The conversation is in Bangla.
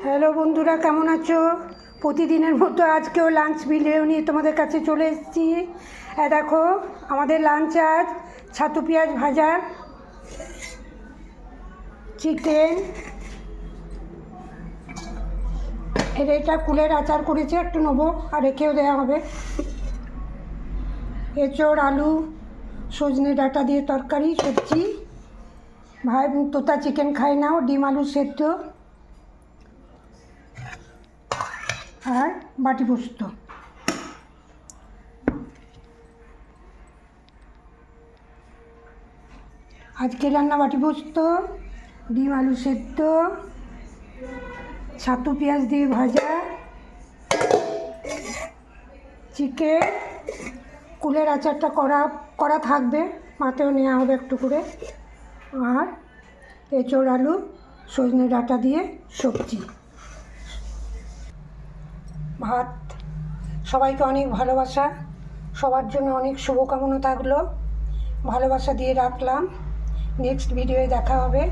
হ্যালো বন্ধুরা, কেমন আছো? প্রতিদিনের মতো আজকেও লাঞ্চ ভিডিও নিয়ে তোমাদের কাছে চলে এসেছি। দেখো আমাদের লাঞ্চ আজ ছাতু পেঁয়াজ ভাজা, চিকেন, এটা কুলের আচার করেছে, একটু নেবো আর রেখেও দেওয়া হবে, এঁচড়, আলু, সজনে ডাঁটা দিয়ে তরকারি, সবজি, ভাই তোতা চিকেন খায় না, ডিম আলু সেদ্ধ আর বাটি পোস্ত। আজকে রান্না বাটি পোস্ত, ডিম আলু সেদ্ধ, ছাতু পেঁয়াজ দিয়ে ভাজা, চিকেন, কুলের আচারটা করা থাকবে, মাতেও নেওয়া হবে একটু করে, আর এঁচড়, আলু, সজনে ডাঁটা দিয়ে সবজি, ভাত। সবাইকে অনেক ভালোবাসা, সবার জন্য অনেক শুভকামনা থাকলো, ভালোবাসা দিয়ে রাখলাম। নেক্সট ভিডিওয়ে দেখা হবে।